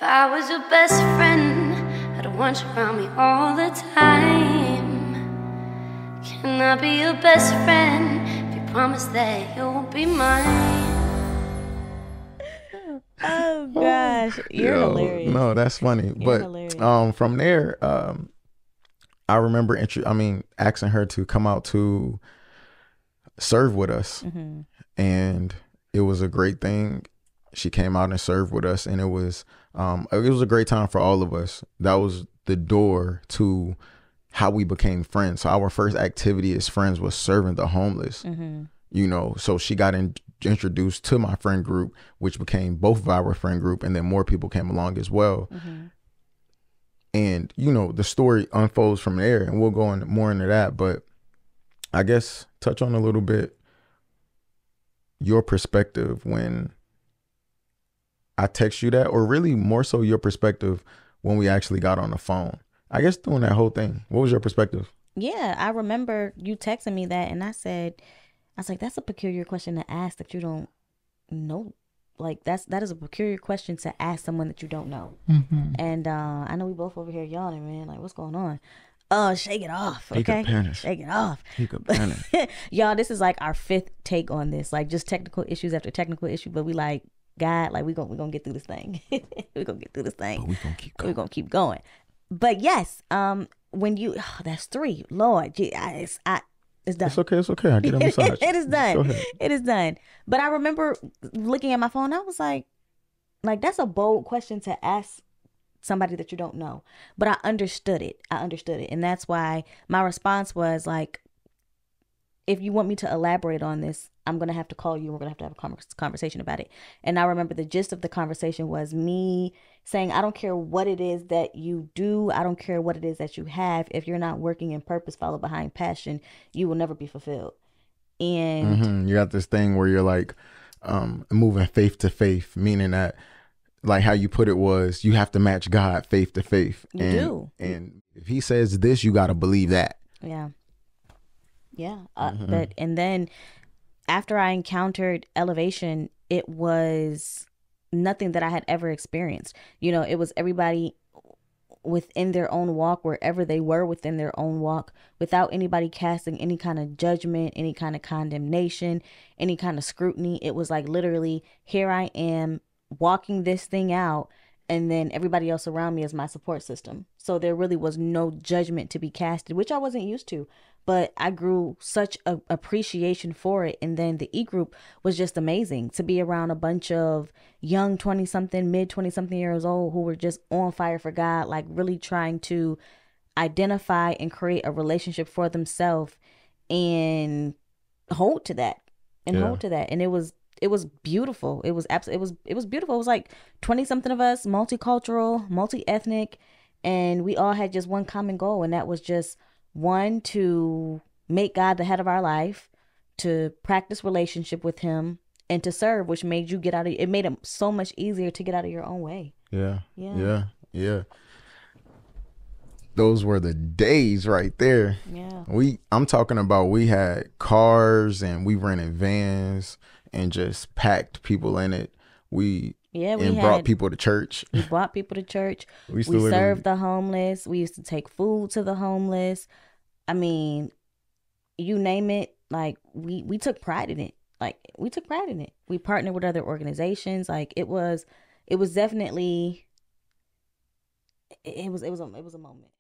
I was your best friend, I'd want you around me all the time. Can I be your best friend if you promise that you'll be mine? Oh gosh, you're hilarious. No, that's funny. You're But hilarious. from there, I remember asking her to come out to serve with us, and it was a great thing. She came out and served with us, and it was a great time for all of us. That was the door to how we became friends. So our first activity as friends was serving the homeless. You know, so she got introduced to my friend group, which became both of our friend group, and then more people came along as well. And you know, the story unfolds from there, and we'll go more into that. But I guess touch on a little bit your perspective when I text you that, or really more so your perspective when we actually got on the phone. I guess doing that whole thing. What was your perspective? Yeah, I remember you texting me that, and I was like, that's a peculiar question to ask that you don't know. Like that is a peculiar question to ask someone that you don't know. And I know we both over here yawning, man. Like, what's going on? Shake it off, okay? He could panic. Shake it off. He could panic. Y'all, this is like our fifth take on this. Like, just technical issues after technical issue, but we like, God, like we gonna get through this thing. We're gonna get through this thing. But we gonna keep going. We're gonna keep going. But yes, when you that's three. Lord, it's done. It's okay. It's okay. I get a massage. It is Go done. ahead. It is done. But I remember looking at my phone. I was like that's a bold question to ask somebody that you don't know. But I understood it. And that's why my response was like, if you want me to elaborate on this, I'm going to have to call you. We're going to have a conversation about it. And I remember the gist of the conversation was me saying, I don't care what it is that you do. I don't care what it is that you have. If you're not working in purpose, follow behind passion, you will never be fulfilled. And you got this thing where you're like moving faith to faith, meaning that, like how you put it was, you have to match God faith to faith. You do. And if he says this, you got to believe that. Yeah. Yeah. But and then after I encountered elevation, it was nothing that I had ever experienced. You know, it was everybody within their own walk, wherever they were within their own walk, without anybody casting any kind of judgment, any kind of condemnation, any kind of scrutiny. It was like literally, here I am walking this thing out, and then everybody else around me is my support system. So there really was no judgment to be casted, which I wasn't used to. But I grew such a appreciation for it. And then the E-group was just amazing to be around a bunch of young 20-something, mid 20-something years old who were just on fire for God, like really trying to identify and create a relationship for themselves and hold to that And it was beautiful. It was beautiful. It was like 20-something of us, multicultural, multi-ethnic, and we all had just one common goal, and that was just one, to make God the head of our life, to practice relationship with him, and to serve, which made it made it so much easier to get out of your own way. Yeah. Those were the days right there. Yeah. I'm talking about, we had cars and we rented vans and just packed people in it. Brought people to church. We brought people to church. We literally served the homeless. We used to take food to the homeless. I mean, you name it. Like we took pride in it. We partnered with other organizations. Like it was definitely, it was a moment.